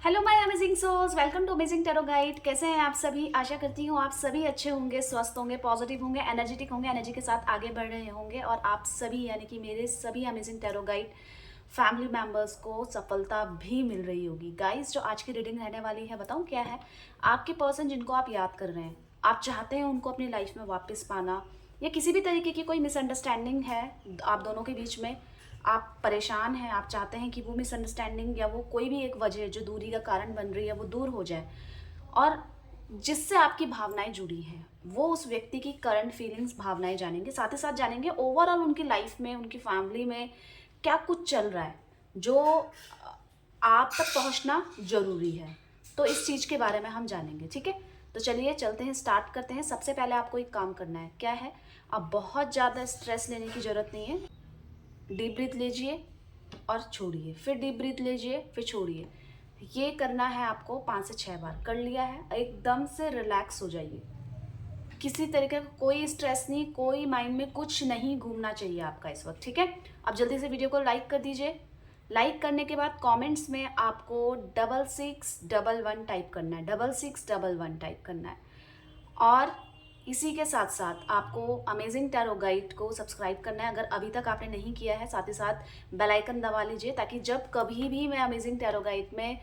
Hello my amazing souls, welcome to amazing tarot guide. कैसे हैं आप सभी? आशा करती हूँ आप सभी अच्छे होंगे, स्वस्थ होंगे, पॉजिटिव होंगे, एनर्जेटिक होंगे, एनर्जी के साथ आगे बढ़ रहे होंगे और आप सभी यानी कि मेरे सभी amazing tarot guide family members को सफलता भी मिल रही होगी। गाइस, जो आज की रीडिंग रहने वाली है, बताऊँ क्या है? आपके पर्सन जिनको आप याद कर रहे हैं, आप चाहते हैं उनको अपनी लाइफ में वापस पाना, या किसी भी तरीके की कोई मिसअंडरस्टैंडिंग है आप दोनों के बीच में, आप परेशान हैं, आप चाहते हैं कि वो मिसअंडरस्टैंडिंग या वो कोई भी एक वजह जो दूरी का कारण बन रही है वो दूर हो जाए, और जिससे आपकी भावनाएं जुड़ी हैं वो उस व्यक्ति की करंट फीलिंग्स भावनाएं जानेंगे, साथ ही साथ जानेंगे ओवरऑल उनकी लाइफ में, उनकी फैमिली में क्या कुछ चल रहा है जो आप तक पहुंचना जरूरी है। तो इस चीज़ के बारे में हम जानेंगे, ठीक है? तो चलिए चलते हैं, स्टार्ट करते हैं। सबसे पहले आपको एक काम करना है, क्या है? अब बहुत ज़्यादा स्ट्रेस लेने की ज़रूरत नहीं है। डीप ब्रीथ लीजिए और छोड़िए, फिर डीप ब्रीथ लीजिए, फिर छोड़िए। ये करना है आपको 5 से 6 बार। कर लिया है, एकदम से रिलैक्स हो जाइए। किसी तरीके का कोई स्ट्रेस नहीं, कोई माइंड में कुछ नहीं घूमना चाहिए आपका इस वक्त, ठीक है? अब जल्दी से वीडियो को लाइक कर दीजिए। लाइक करने के बाद कमेंट्स में आपको 6611 टाइप करना है, 6611 टाइप करना है। और इसी के साथ साथ आपको अमेजिंग टैरो गाइड को सब्सक्राइब करना है अगर अभी तक आपने नहीं किया है। साथ ही साथ बेल आइकन दबा लीजिए ताकि जब कभी भी मैं अमेजिंग टैरो गाइड में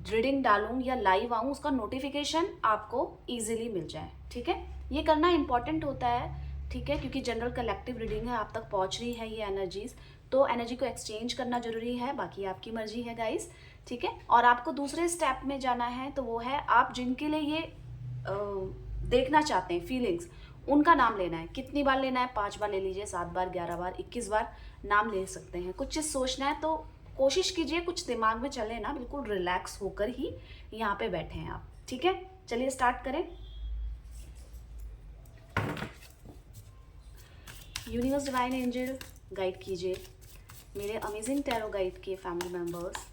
रीडिंग डालूं या लाइव आऊं उसका नोटिफिकेशन आपको इजीली मिल जाए, ठीक है? ये करना इंपॉर्टेंट होता है, ठीक है? क्योंकि जनरल कलेक्टिव रीडिंग है, आप तक पहुंच रही है ये एनर्जीज, तो एनर्जी को एक्सचेंज करना जरूरी है। बाकी आपकी मर्जी है गाइस, ठीक है? और आपको दूसरे स्टेप में जाना है, तो वो है आप जिनके लिए ये देखना चाहते हैं फीलिंग्स, उनका नाम लेना है। कितनी बार लेना है? 5 बार ले लीजिए, 7 बार, 11 बार, 21 बार नाम ले सकते हैं। कुछ चीज़ सोचना है तो कोशिश कीजिए कुछ दिमाग में चले ना, बिल्कुल रिलैक्स होकर ही यहाँ पे बैठे हैं आप, ठीक है? चलिए स्टार्ट करें। यूनिवर्स डिवाइन एंजल गाइड कीजिए मेरे अमेजिंग टैरो गाइड के फैमिली मेम्बर्स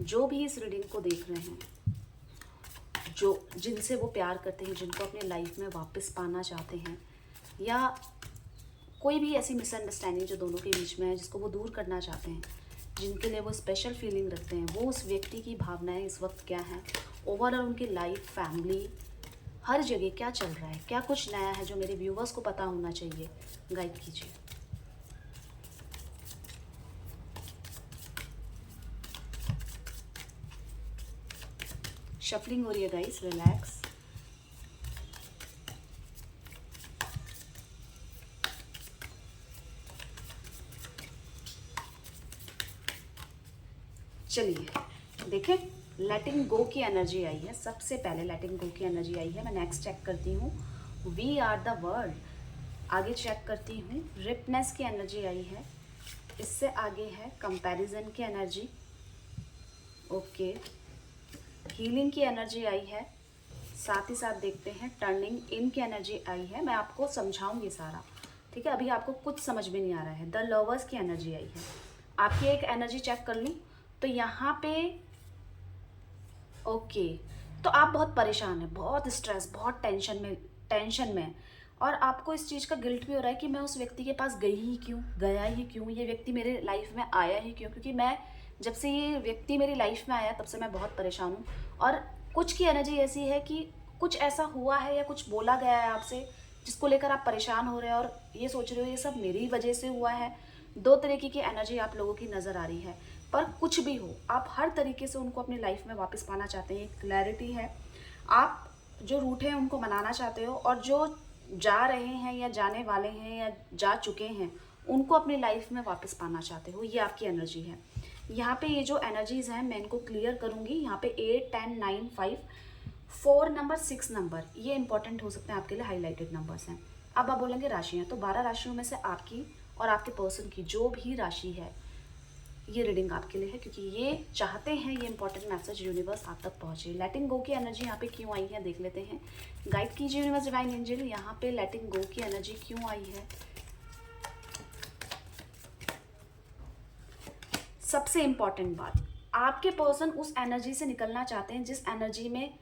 जो भी इस रीडिंग को देख रहे हैं, जो जिनसे वो प्यार करते हैं, जिनको अपने लाइफ में वापस पाना चाहते हैं, या कोई भी ऐसी मिसअंडरस्टैंडिंग जो दोनों के बीच में है जिसको वो दूर करना चाहते हैं, जिनके लिए वो स्पेशल फीलिंग रखते हैं, वो उस व्यक्ति की भावनाएं इस वक्त क्या हैं, ओवरऑल उनकी लाइफ, फैमिली, हर जगह क्या चल रहा है, क्या कुछ नया है जो मेरे व्यूवर्स को पता होना चाहिए, गाइड कीजिए। शफलिंग हो रही है गाइस, रिलैक्स। चलिए देखें, लेटिंग गो की एनर्जी आई है। सबसे पहले लेटिंग गो की एनर्जी आई है। मैं नेक्स्ट चेक करती हूँ, वी आर द वर्ल्ड। आगे चेक करती हूँ, रिपनेस की एनर्जी आई है। इससे आगे है कंपैरिजन की एनर्जी, ओके। हीलिंग की एनर्जी आई है। साथ ही साथ देखते हैं टर्निंग इन की एनर्जी आई है। मैं आपको समझाऊंगी सारा, ठीक है? अभी आपको कुछ समझ में नहीं आ रहा है। द लवर्स की एनर्जी आई है। आपकी एक एनर्जी चेक कर लूँ तो यहाँ पे ओके, तो आप बहुत परेशान हैं, बहुत स्ट्रेस, बहुत टेंशन में, और आपको इस चीज़ का गिल्ट भी हो रहा है कि मैं उस व्यक्ति के पास गई ही क्यों, गया ही क्यों, ये व्यक्ति मेरे लाइफ में आया ही क्यों? क्योंकि मैं जब से ये व्यक्ति मेरी लाइफ में आया तब से मैं बहुत परेशान हूँ। और कुछ की एनर्जी ऐसी है कि कुछ ऐसा हुआ है या कुछ बोला गया है आपसे जिसको लेकर आप परेशान हो रहे हैं और ये सोच रहे हो ये सब मेरी वजह से हुआ है। दो तरीके की एनर्जी आप लोगों की नज़र आ रही है, पर कुछ भी हो आप हर तरीके से उनको अपनी लाइफ में वापस पाना चाहते हैं। क्लैरिटी है, आप जो रूट हैं उनको मनाना चाहते हो, और जो जा रहे हैं या जाने वाले हैं या जा चुके हैं उनको अपनी लाइफ में वापस पाना चाहते हो। ये आपकी एनर्जी है। यहाँ पे ये जो एनर्जीज हैं मैं इनको क्लियर करूँगी। यहाँ पे 8, 10, 9, 5, 4 नंबर, 6 नंबर, ये इंपॉर्टेंट हो सकते हैं आपके लिए, हाईलाइटेड नंबर्स हैं। अब आप बोलेंगे राशियाँ, तो 12 राशियों में से आपकी और आपके पर्सन की जो भी राशि है ये रीडिंग आपके लिए है, क्योंकि ये चाहते हैं ये इंपॉर्टेंट मैसेज यूनिवर्स आप तक पहुंचे। लेटिंग गो की एनर्जी यहाँ पे क्यों आई है देख लेते हैं। गाइड कीजिए यूनिवर्स डिवाइन एंजल, यहाँ पे लेटिंग गो की एनर्जी क्यों आई है। सबसे इंपॉर्टेंट बात, आपके पर्सन उस एनर्जी से निकलना चाहते हैं जिस एनर्जी में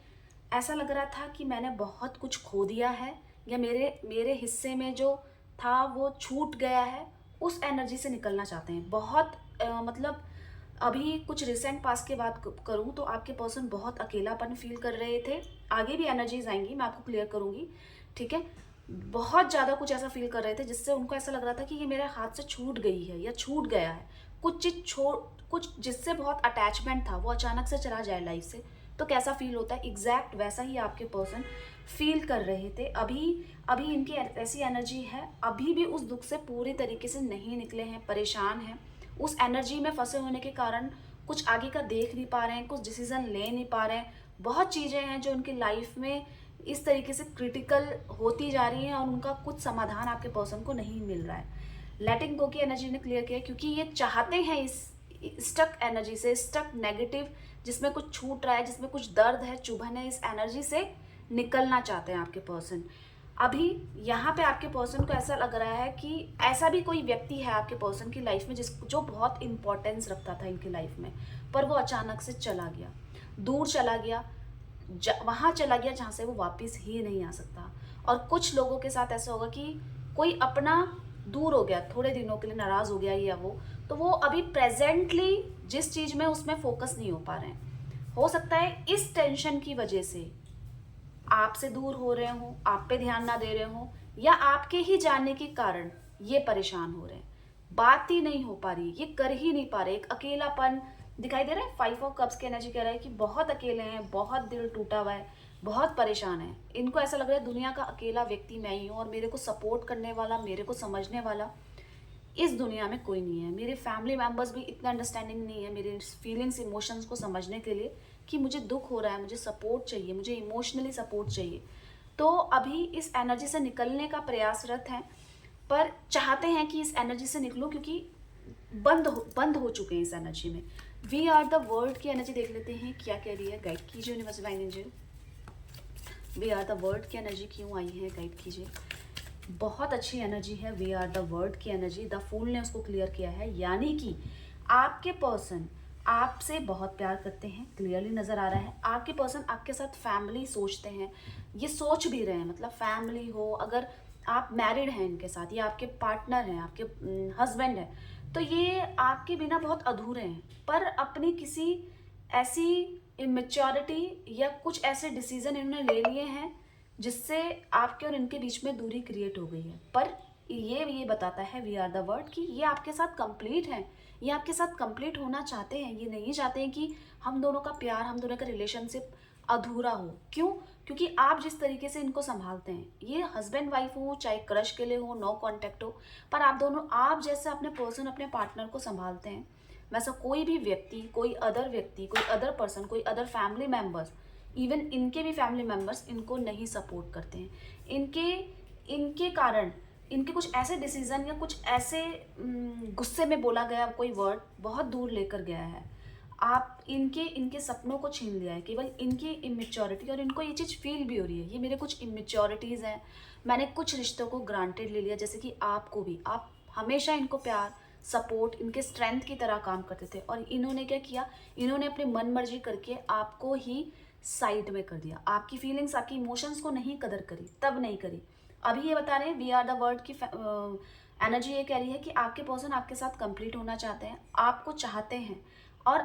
ऐसा लग रहा था कि मैंने बहुत कुछ खो दिया है या मेरे मेरे हिस्से में जो था वो छूट गया है। उस एनर्जी से निकलना चाहते हैं। बहुत मतलब अभी कुछ रिसेंट पास की बात करूँ तो आपके पर्सन बहुत अकेलापन फील कर रहे थे। आगे भी एनर्जीज आएंगी, मैं आपको क्लियर करूँगी, ठीक है। बहुत ज़्यादा कुछ ऐसा फील कर रहे थे जिससे उनको ऐसा लग रहा था कि ये मेरे हाथ से छूट गई है या छूट गया है। कुछ चीज़ छोड़, कुछ जिससे बहुत अटैचमेंट था वो अचानक से चला जाए लाइफ से, तो कैसा फील होता है, एग्जैक्ट वैसा ही आपके पर्सन फील कर रहे थे। अभी अभी इनकी ऐसी एनर्जी है, अभी भी उस दुख से पूरी तरीके से नहीं निकले हैं, परेशान हैं। उस एनर्जी में फंसे होने के कारण कुछ आगे का देख नहीं पा रहे हैं, कुछ डिसीजन ले नहीं पा रहे हैं। बहुत चीज़ें हैं जो उनकी लाइफ में इस तरीके से क्रिटिकल होती जा रही हैं और उनका कुछ समाधान आपके पर्सन को नहीं मिल रहा है। लेटिंग गो की एनर्जी ने क्लियर किया क्योंकि ये चाहते हैं इस स्टक एनर्जी से, स्टक नेगेटिव जिसमें कुछ छूट रहा है, जिसमें कुछ दर्द है, चुभन है, इस एनर्जी से निकलना चाहते हैं आपके पर्सन। अभी यहाँ पे आपके पर्सन को ऐसा लग रहा है कि ऐसा भी कोई व्यक्ति है आपके पर्सन की लाइफ में जो बहुत इंपॉर्टेंस रखता था इनकी लाइफ में, पर वो अचानक से चला गया, दूर चला गया, वहाँ चला गया जहाँ से वो वापस ही नहीं आ सकता। और कुछ लोगों के साथ ऐसा होगा कि कोई अपना दूर हो गया, थोड़े दिनों के लिए नाराज़ हो गया या वो, तो वो अभी प्रेजेंटली जिस चीज़ में उसमें फोकस नहीं हो पा रहे हैं। हो सकता है इस टेंशन की वजह से आपसे दूर हो रहे हो, आप पे ध्यान ना दे रहे हो, या आपके ही जाने के कारण ये परेशान हो रहे हैं। बात ही नहीं हो पा रही, ये कर ही नहीं पा रहे, एक अकेलापन दिखाई दे रहा है। 5 ऑफ कप्स की एनर्जी कह रहा है कि बहुत अकेले हैं, बहुत दिल टूटा हुआ है, बहुत परेशान है। इनको ऐसा लग रहा है दुनिया का अकेला व्यक्ति मैं ही हूँ और मेरे को सपोर्ट करने वाला, मेरे को समझने वाला इस दुनिया में कोई नहीं है। मेरे फैमिली मेम्बर्स भी इतना अंडरस्टैंडिंग नहीं है मेरे फीलिंग्स, इमोशंस को समझने के लिए कि मुझे दुख हो रहा है, मुझे सपोर्ट चाहिए, मुझे इमोशनली सपोर्ट चाहिए। तो अभी इस एनर्जी से निकलने का प्रयासरत हैं, पर चाहते हैं कि इस एनर्जी से निकलूं क्योंकि बंद हो चुके हैं इस एनर्जी में। वी आर द वर्ल्ड की एनर्जी देख लेते हैं क्या कह रही है, गाइड कीजिए universe divine angel. We are the world की एनर्जी क्यों आई है, गाइड कीजिए। बहुत अच्छी एनर्जी है, वी आर द वर्ल्ड की एनर्जी। द फूल ने उसको क्लियर किया है, यानी कि आपके पर्सन आपसे बहुत प्यार करते हैं, क्लियरली नज़र आ रहा है। आपके पर्सन आपके साथ फैमिली सोचते हैं, ये सोच भी रहे हैं, मतलब फैमिली हो, अगर आप मैरिड हैं इनके साथ या आपके पार्टनर हैं, आपके हस्बैंड हैं, तो ये आपके बिना बहुत अधूरे हैं। पर अपनी किसी ऐसी इमेच्योरिटी या कुछ ऐसे डिसीजन इन्होंने ले लिए हैं जिससे आपके और इनके बीच में दूरी क्रिएट हो गई है। पर ये बताता है वी आर द वर्ड कि ये आपके साथ कंप्लीट है, ये आपके साथ कंप्लीट होना चाहते हैं। ये नहीं चाहते हैं कि हम दोनों का प्यार, हम दोनों का रिलेशनशिप अधूरा हो। क्यों? क्योंकि आप जिस तरीके से इनको संभालते हैं, ये हस्बैंड वाइफ हो, चाहे क्रश के लिए हो, नो कांटेक्ट हो, पर आप दोनों, आप जैसे अपने पर्सन, अपने पार्टनर को संभालते हैं, वैसा कोई भी व्यक्ति, कोई अदर पर्सन, कोई अदर फैमिली मेम्बर्स, इवन इनके भी फैमिली मेम्बर्स इनको नहीं सपोर्ट करते हैं। इनके कारण इनके कुछ ऐसे डिसीजन या कुछ ऐसे गुस्से में बोला गया कोई वर्ड बहुत दूर लेकर गया है। आप इनके सपनों को छीन लिया है, केवल इनकी इमेच्योरिटी, और इनको ये चीज़ फील भी हो रही है, ये मेरे कुछ इमेच्योरिटीज़ हैं, मैंने कुछ रिश्तों को ग्रांटेड ले लिया। जैसे कि आपको भी, आप हमेशा इनको प्यार, सपोर्ट, इनके स्ट्रेंथ की तरह काम करते थे, और इन्होंने क्या किया, इन्होंने अपनी मन मर्जी करके आपको ही साइड में कर दिया। आपकी फीलिंग्स, आपकी इमोशंस को नहीं कदर करी, तब नहीं करी। अभी ये बता रहे हैं वी आर द वर्ड की एनर्जी ये कह रही है कि आपके पर्सन आपके साथ कंप्लीट होना चाहते हैं, आपको चाहते हैं, और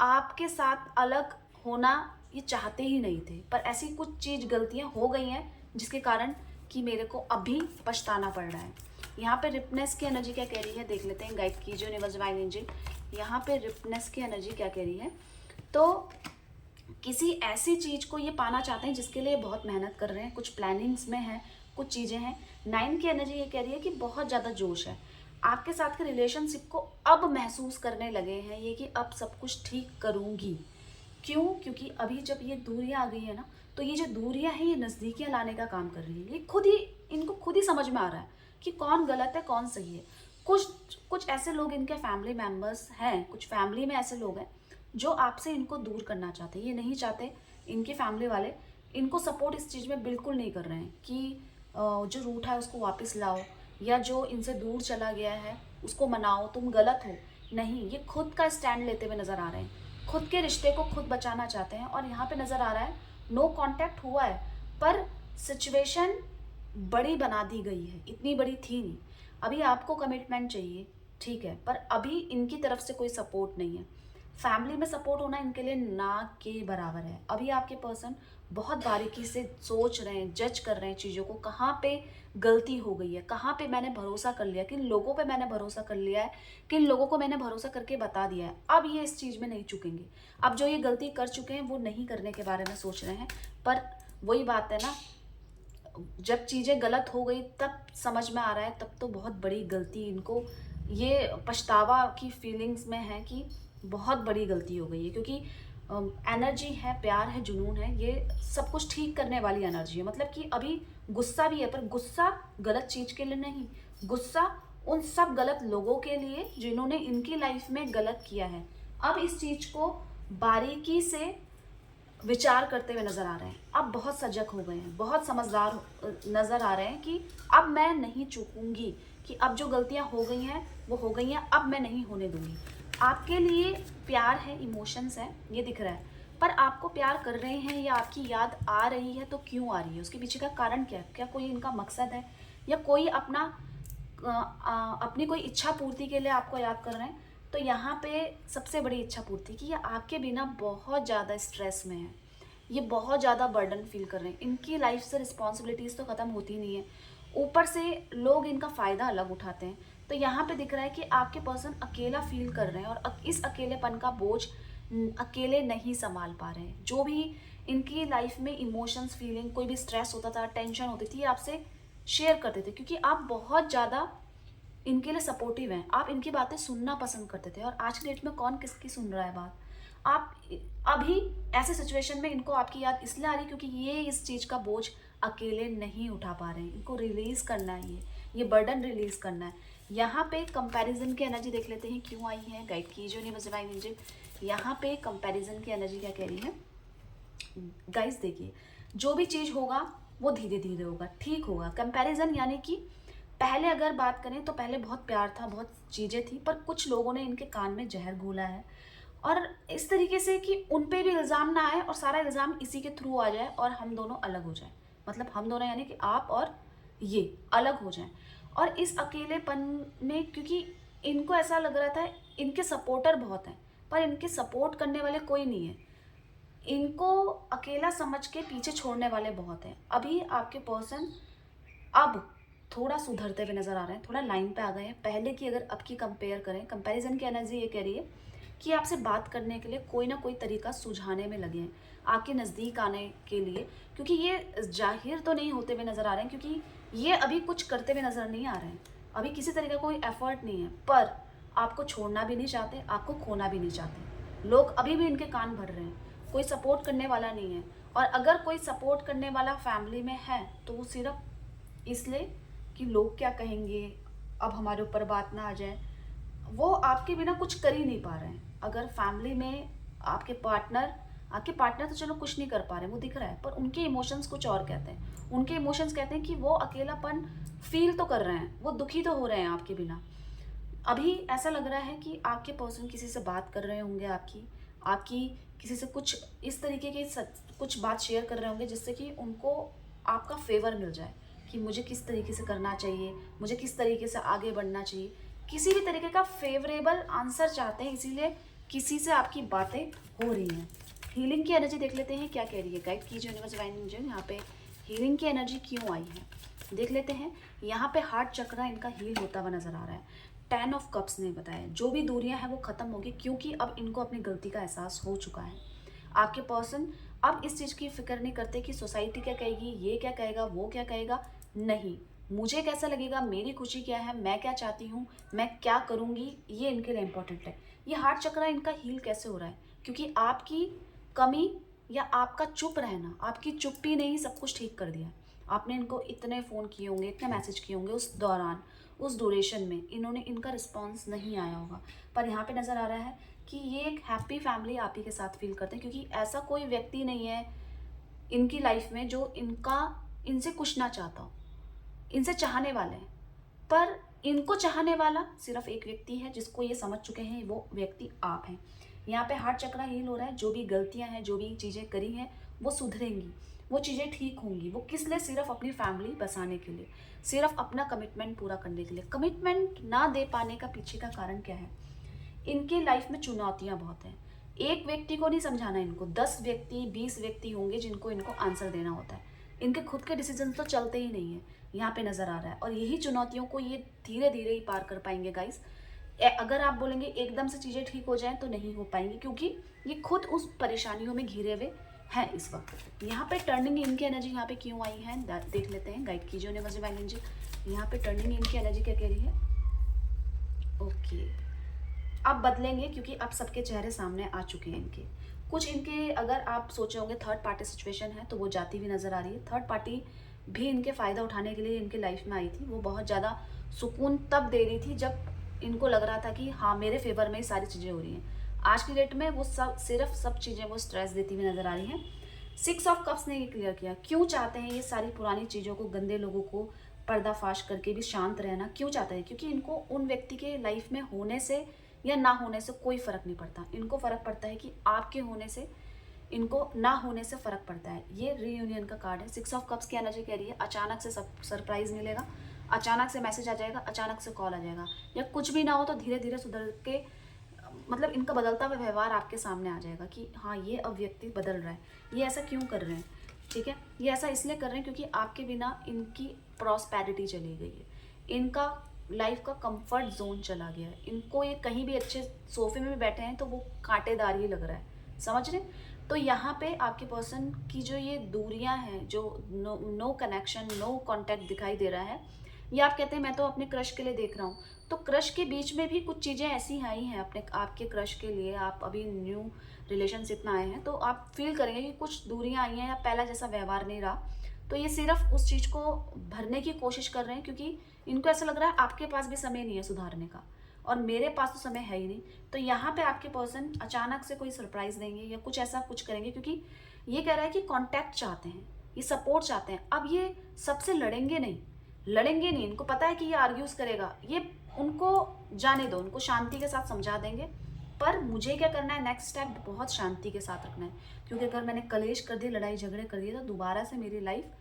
आपके साथ अलग होना ये चाहते ही नहीं थे। पर ऐसी कुछ चीज़ गलतियां हो गई हैं जिसके कारण कि मेरे को अभी पछताना पड़ रहा है। यहाँ पे रिपनेस की एनर्जी क्या कह रही है देख लेते हैं, गाइड कीजिए यूनिवर्स डिवाइन एंजल। यहाँ पे रिपनेस की एनर्जी क्या कह रही है, तो किसी ऐसी चीज़ को ये पाना चाहते हैं जिसके लिए बहुत मेहनत कर रहे हैं, कुछ प्लानिंग्स में है, कुछ चीज़ें हैं। 9 की एनर्जी ये कह रही है कि बहुत ज़्यादा जोश है आपके साथ के रिलेशनशिप को, अब महसूस करने लगे हैं ये कि अब सब कुछ ठीक करूँगी। क्यों? क्योंकि अभी जब ये दूरियां आ गई है ना, तो ये जो दूरियां हैं ये नज़दीकियां लाने का काम कर रही है। ये इनको खुद ही समझ में आ रहा है कि कौन गलत है, कौन सही है। कुछ ऐसे लोग इनके फैमिली मेम्बर्स हैं, कुछ फैमिली में ऐसे लोग हैं जो आपसे इनको दूर करना चाहते हैं। ये नहीं चाहते, इनकी फैमिली वाले इनको सपोर्ट इस चीज़ में बिल्कुल नहीं कर रहे हैं कि जो रूठ है उसको वापस लाओ, या जो इनसे दूर चला गया है उसको मनाओ, तुम गलत हो। नहीं, ये खुद का स्टैंड लेते हुए नज़र आ रहे हैं, खुद के रिश्ते को खुद बचाना चाहते हैं। और यहाँ पे नज़र आ रहा है नो कांटेक्ट हुआ है, पर सिचुएशन बड़ी बना दी गई है, इतनी बड़ी थी नहीं। अभी आपको कमिटमेंट चाहिए, ठीक है, पर अभी इनकी तरफ से कोई सपोर्ट नहीं है। फैमिली में सपोर्ट होना इनके लिए ना के बराबर है। अभी आपके पर्सन बहुत बारीकी से सोच रहे हैं, जज कर रहे हैं चीज़ों को, कहाँ पे गलती हो गई है, कहाँ पे मैंने भरोसा कर लिया, किन लोगों पे मैंने भरोसा कर लिया है, किन लोगों को मैंने भरोसा करके बता दिया है। अब ये इस चीज़ में नहीं चुकेंगे। अब जो ये गलती कर चुके हैं वो नहीं करने के बारे में सोच रहे हैं। पर वही बात है ना, जब चीज़ें गलत हो गई तब समझ में आ रहा है, तब तो बहुत बड़ी गलती इनको, ये पछतावा की फीलिंग्स में है कि बहुत बड़ी गलती हो गई है। क्योंकि एनर्जी है, प्यार है, जुनून है, ये सब कुछ ठीक करने वाली एनर्जी है। मतलब कि अभी गुस्सा भी है, पर गुस्सा गलत चीज़ के लिए नहीं, गुस्सा उन सब गलत लोगों के लिए जिन्होंने इनकी लाइफ में गलत किया है। अब इस चीज़ को बारीकी से विचार करते हुए नजर आ रहे हैं। अब बहुत सजग हो गए हैं, बहुत समझदार नजर आ रहे हैं कि अब मैं नहीं चूकूंगी, कि अब जो गलतियां हो गई हैं वो हो गई हैं, अब मैं नहीं होने दूंगी। आपके लिए प्यार है, इमोशंस है, ये दिख रहा है। पर आपको प्यार कर रहे हैं या आपकी याद आ रही है तो क्यों आ रही है, उसके पीछे का कारण क्या है? क्या कोई इनका मकसद है, या कोई अपनी कोई इच्छा पूर्ति के लिए आपको याद कर रहे हैं? तो यहाँ पे सबसे बड़ी इच्छा पूर्ति कि ये आपके बिना बहुत ज़्यादा स्ट्रेस में है, ये बहुत ज़्यादा बर्डन फील कर रहे हैं। इनकी लाइफ से रिस्पॉन्सिबिलिटीज़ तो ख़त्म होती नहीं है, ऊपर से लोग इनका फ़ायदा अलग उठाते हैं। तो यहाँ पे दिख रहा है कि आपके पर्सन अकेला फील कर रहे हैं, और इस अकेलेपन का बोझ अकेले नहीं संभाल पा रहे हैं। जो भी इनकी लाइफ में इमोशंस, फीलिंग, कोई भी स्ट्रेस होता था, टेंशन होती थी, आपसे शेयर करते थे, क्योंकि आप बहुत ज़्यादा इनके लिए सपोर्टिव हैं। आप इनकी बातें सुनना पसंद करते थे, और आज की डेट में कौन किसकी सुन रहा है बात? आप अभी ऐसे सिचुएशन में इनको आपकी याद इसलिए आ रही क्योंकि ये इस चीज़ का बोझ अकेले नहीं उठा पा रहे हैं। इनको रिलीज़ करना है, ये बर्डन रिलीज़ करना है। यहाँ पे कंपैरिजन की एनर्जी देख लेते हैं क्यों आई है। गाइड कीजिए उन्हें डिवाइन एंजल। यहाँ पे कंपैरिजन की एनर्जी क्या कह रही है गाइस? देखिए, जो भी चीज़ होगा वो धीरे धीरे होगा, ठीक होगा। कंपैरिजन यानी कि पहले अगर बात करें तो पहले बहुत प्यार था, बहुत चीज़ें थी, पर कुछ लोगों ने इनके कान में जहर घोला है, और इस तरीके से कि उन पे भी इल्ज़ाम ना आए और सारा इल्ज़ाम इसी के थ्रू आ जाए और हम दोनों अलग हो जाएं। मतलब हम दोनों यानी कि आप और ये अलग हो जाएं। और इस अकेलेपन में, क्योंकि इनको ऐसा लग रहा था इनके सपोर्टर बहुत हैं, पर इनके सपोर्ट करने वाले कोई नहीं है, इनको अकेला समझ के पीछे छोड़ने वाले बहुत हैं। अभी आपके पर्सन अब थोड़ा सुधरते हुए नज़र आ रहे हैं, थोड़ा लाइन पे आ गए हैं। पहले की अगर अब की कंपेयर करें, कंपैरिजन की एनर्जी ये कह रही है कि आपसे बात करने के लिए कोई ना कोई तरीका सुझाने में लगे हैं, आपके नज़दीक आने के लिए। क्योंकि ये जाहिर तो नहीं होते हुए नज़र आ रहे हैं, क्योंकि ये अभी कुछ करते हुए नज़र नहीं आ रहे हैं, अभी किसी तरह का कोई एफर्ट नहीं है। पर आपको छोड़ना भी नहीं चाहते, आपको खोना भी नहीं चाहते। लोग अभी भी इनके कान भर रहे हैं, कोई सपोर्ट करने वाला नहीं है। और अगर कोई सपोर्ट करने वाला फैमिली में है तो वो सिर्फ इसलिए कि लोग क्या कहेंगे, अब हमारे ऊपर बात ना आ जाए। वो आपके बिना कुछ कर ही नहीं पा रहे हैं। अगर फैमिली में आपके पार्टनर तो चलो कुछ नहीं कर पा रहे, वो दिख रहा है, पर उनके इमोशंस कुछ और कहते हैं। उनके इमोशंस कहते हैं कि वो अकेलापन फील तो कर रहे हैं, वो दुखी तो हो रहे हैं आपके बिना। अभी ऐसा लग रहा है कि आपके पर्सन किसी से बात कर रहे होंगे, आपकी आपकी किसी से कुछ इस तरीके की कुछ बात शेयर कर रहे होंगे जिससे कि उनको आपका फेवर मिल जाए, कि मुझे किस तरीके से करना चाहिए, मुझे किस तरीके से आगे बढ़ना चाहिए। किसी भी तरीके का फेवरेबल आंसर चाहते हैं, इसीलिए किसी से आपकी बातें हो रही हैं। हीलिंग की एनर्जी देख लेते हैं क्या कह रही है। गाइड कीजिए यूनिवर्स डिवाइन एंजल, यहाँ पे हीलिंग की एनर्जी क्यों आई है देख लेते हैं। यहाँ पे हार्ट चक्र इनका हील होता हुआ नजर आ रहा है। 10 ऑफ कप्स ने बताया जो भी दूरियां हैं वो खत्म होगी, क्योंकि अब इनको अपनी गलती का एहसास हो चुका है। आपके पर्सन अब इस चीज़ की फिक्र नहीं करते कि सोसाइटी क्या कहेगी, ये क्या कहेगा, वो क्या कहेगा। नहीं, मुझे कैसा लगेगा, मेरी खुशी क्या है, मैं क्या चाहती हूँ, मैं क्या करूँगी, ये इनके लिए इंपॉर्टेंट है। ये हार्ट चक्र इनका हील कैसे हो रहा है? क्योंकि आपकी कमी या आपका चुप रहना, आपकी चुप्पी ने ही सब कुछ ठीक कर दिया। आपने इनको इतने फ़ोन किए होंगे, इतने मैसेज किए होंगे, उस दौरान, उस ड्यूरेशन में इनका रिस्पॉन्स नहीं आया होगा। पर यहाँ पे नज़र आ रहा है कि ये एक हैप्पी फैमिली आप ही के साथ फील करते हैं, क्योंकि ऐसा कोई व्यक्ति नहीं है इनकी लाइफ में जो इनसे कुछ ना चाहता हो। इनसे चाहने वाले हैं, पर इनको चाहने वाला सिर्फ एक व्यक्ति है जिसको ये समझ चुके हैं, वो व्यक्ति आप हैं। यहाँ पे हार्ट चक्र हील हो रहा है। जो भी गलतियां हैं, जो भी चीज़ें करी हैं, वो सुधरेंगी, वो चीज़ें ठीक होंगी। वो किस लिए? सिर्फ अपनी फैमिली बसाने के लिए, सिर्फ अपना कमिटमेंट पूरा करने के लिए। कमिटमेंट ना दे पाने का पीछे का कारण क्या है? इनके लाइफ में चुनौतियाँ बहुत हैं। एक व्यक्ति को नहीं समझाना इनको, 10 व्यक्ति 20 व्यक्ति होंगे जिनको इनको आंसर देना होता है। इनके खुद के डिसीजन तो चलते ही नहीं है, यहाँ पे नज़र आ रहा है। और यही चुनौतियों को ये धीरे धीरे ही पार कर पाएंगे गाइस। अगर आप बोलेंगे एकदम से चीज़ें ठीक हो जाएं तो नहीं हो पाएंगी, क्योंकि ये खुद उस परेशानियों में घिरे हुए हैं इस वक्त। यहाँ पे टर्निंग इनकी एनर्जी यहाँ पे क्यों आई है देख लेते हैं। गाइड कीजिए यूनिवर्सल डिवाइन एनर्जी, यहाँ पे टर्निंग इनकी एनर्जी क्या कह रही है। ओके, अब बदलेंगे क्योंकि अब सबके चेहरे सामने आ चुके हैं इनके। कुछ इनके, अगर आप सोचे होंगे थर्ड पार्टी सिचुएशन है तो वो जाती हुई नजर आ रही है। थर्ड पार्टी भी इनके फ़ायदा उठाने के लिए इनके लाइफ में आई थी। वो बहुत ज़्यादा सुकून तब दे रही थी जब इनको लग रहा था कि हाँ मेरे फेवर में ही सारी चीज़ें हो रही हैं। आज की डेट में वो सब चीज़ें वो स्ट्रेस देती हुई नजर आ रही हैं। 6 ऑफ कप्स ने ये क्लियर किया, क्यों चाहते हैं ये सारी पुरानी चीज़ों को, गंदे लोगों को पर्दाफाश करके भी शांत रहना क्यों चाहते हैं। क्योंकि इनको उन व्यक्ति के लाइफ में होने से या ना होने से कोई फ़र्क नहीं पड़ता। इनको फ़र्क पड़ता है कि आपके होने से, इनको ना होने से फ़र्क पड़ता है। ये रीयूनियन का कार्ड है। 6 ऑफ कप्स की एनर्जी कह रही है अचानक से सरप्राइज़ मिलेगा, अचानक से मैसेज आ जाएगा, अचानक से कॉल आ जाएगा, या कुछ भी ना हो तो धीरे धीरे सुधर के, मतलब इनका बदलता हुआ व्यवहार आपके सामने आ जाएगा कि हाँ ये अब व्यक्ति बदल रहा है। ये ऐसा क्यों कर रहे हैं, ठीक है, ये ऐसा इसलिए कर रहे हैं क्योंकि आपके बिना इनकी प्रॉस्पेरिटी चली गई है, इनका लाइफ का कंफर्ट जोन चला गया है। इनको ये कहीं भी अच्छे सोफे में भी बैठे हैं तो वो कांटेदार ही लग रहा है, समझ रहे। तो यहाँ पे आपके पर्सन की जो ये दूरियां हैं, जो नो कनेक्शन, नो कांटेक्ट दिखाई दे रहा है, ये आप कहते हैं मैं तो अपने क्रश के लिए देख रहा हूँ, तो क्रश के बीच में भी कुछ चीज़ें ऐसी आई हैं अपने आपके क्रश के लिए। आप अभी न्यू रिलेशनशिप में आए हैं तो आप फील करेंगे कि कुछ दूरियां आई हैं या पहला जैसा व्यवहार नहीं रहा। तो ये सिर्फ उस चीज़ को भरने की कोशिश कर रहे हैं क्योंकि इनको ऐसा लग रहा है आपके पास भी समय नहीं है सुधारने का और मेरे पास तो समय है ही नहीं। तो यहाँ पे आपके पर्सन अचानक से कोई सरप्राइज देंगे या कुछ ऐसा कुछ करेंगे, क्योंकि ये कह रहा है कि कांटेक्ट चाहते हैं, ये सपोर्ट चाहते हैं। अब ये सबसे लड़ेंगे नहीं, इनको पता है कि ये आर्ग्यूज करेगा, ये उनको जाने दो, उनको शांति के साथ समझा देंगे। पर मुझे क्या करना है, नेक्स्ट स्टेप बहुत शांति के साथ रखना है, क्योंकि अगर मैंने कलेश कर दिया, लड़ाई झगड़े कर दिए तो दोबारा से मेरी लाइफ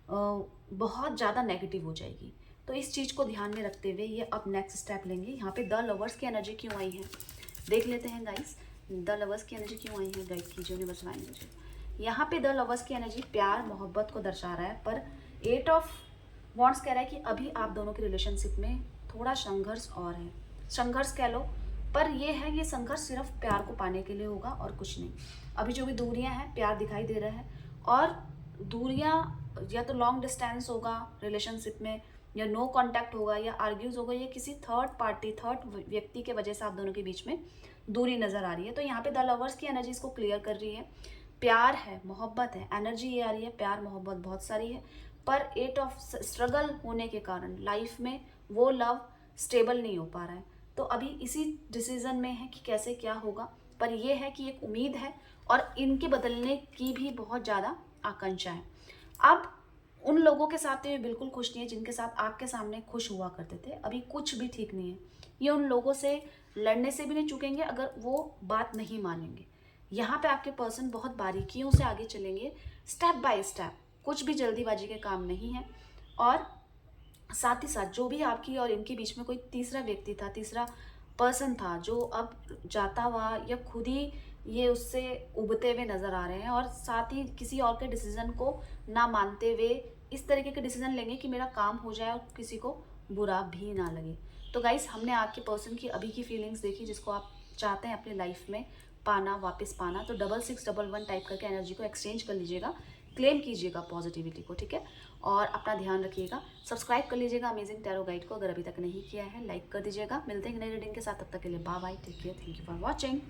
बहुत ज़्यादा नेगेटिव हो जाएगी। तो इस चीज़ को ध्यान में रखते हुए ये अब नेक्स्ट स्टेप लेंगे। यहाँ पे द लवर्स की एनर्जी क्यों आई है देख लेते हैं गाइस। द लवर्स की एनर्जी क्यों आई है, गाइड कीजिए यूनिवर्सल एनर्जी। यहाँ पे द लवर्स की एनर्जी प्यार मोहब्बत को दर्शा रहा है, पर 8 ऑफ वॉन्ट्स कह रहा है कि अभी आप दोनों की रिलेशनशिप में थोड़ा संघर्ष और है, संघर्ष कह लो, पर ये है, ये संघर्ष सिर्फ प्यार को पाने के लिए होगा और कुछ नहीं। अभी जो भी दूरियां हैं, प्यार दिखाई दे रहा है, और दूरियां या तो लॉन्ग डिस्टेंस होगा रिलेशनशिप में, या नो कांटेक्ट होगा, या आर्ग्यूज होगा, या किसी थर्ड पार्टी, थर्ड व्यक्ति के वजह से आप दोनों के बीच में दूरी नजर आ रही है। तो यहाँ पे द लवर्स की एनर्जी इसको क्लियर कर रही है। प्यार है, मोहब्बत है, एनर्जी ये आ रही है, प्यार मोहब्बत बहुत सारी है, पर 8 ऑफ स्ट्रगल होने के कारण लाइफ में वो लव स्टेबल नहीं हो पा रहा है। तो अभी इसी डिसीजन में है कि कैसे क्या होगा, पर यह है कि एक उम्मीद है और इनके बदलने की भी बहुत ज़्यादा आकांक्षा है। अब उन लोगों के साथ तो ये बिल्कुल खुश नहीं है जिनके साथ आपके सामने खुश हुआ करते थे, अभी कुछ भी ठीक नहीं है। ये उन लोगों से लड़ने से भी नहीं चूकेंगे अगर वो बात नहीं मानेंगे। यहाँ पे आपके पर्सन बहुत बारीकियों से आगे चलेंगे, स्टेप बाय स्टेप, कुछ भी जल्दीबाजी के काम नहीं है। और साथ ही साथ जो भी आपकी और इनके बीच में कोई तीसरा व्यक्ति था, तीसरा पर्सन था, जो अब जाता हुआ या खुद ही ये उससे उबते हुए नज़र आ रहे हैं, और साथ ही किसी और के डिसीजन को ना मानते हुए इस तरीके के डिसीजन लेंगे कि मेरा काम हो जाए और किसी को बुरा भी ना लगे। तो गाइस, हमने आपके पर्सन की अभी की फीलिंग्स देखी, जिसको आप चाहते हैं अपनी लाइफ में पाना, वापस पाना। तो 6611 टाइप करके एनर्जी को एक्सचेंज कर लीजिएगा, क्लेम कीजिएगा पॉजिटिविटी को, ठीक है। और अपना ध्यान रखिएगा, सब्सक्राइब कर लीजिएगा अमेजिंग टैरो गाइड को अगर अभी तक नहीं किया है, लाइक कर दीजिएगा। मिलते हैं नई रीडिंग के साथ, तब तक के लिए bye bye, take care, thank you for watching.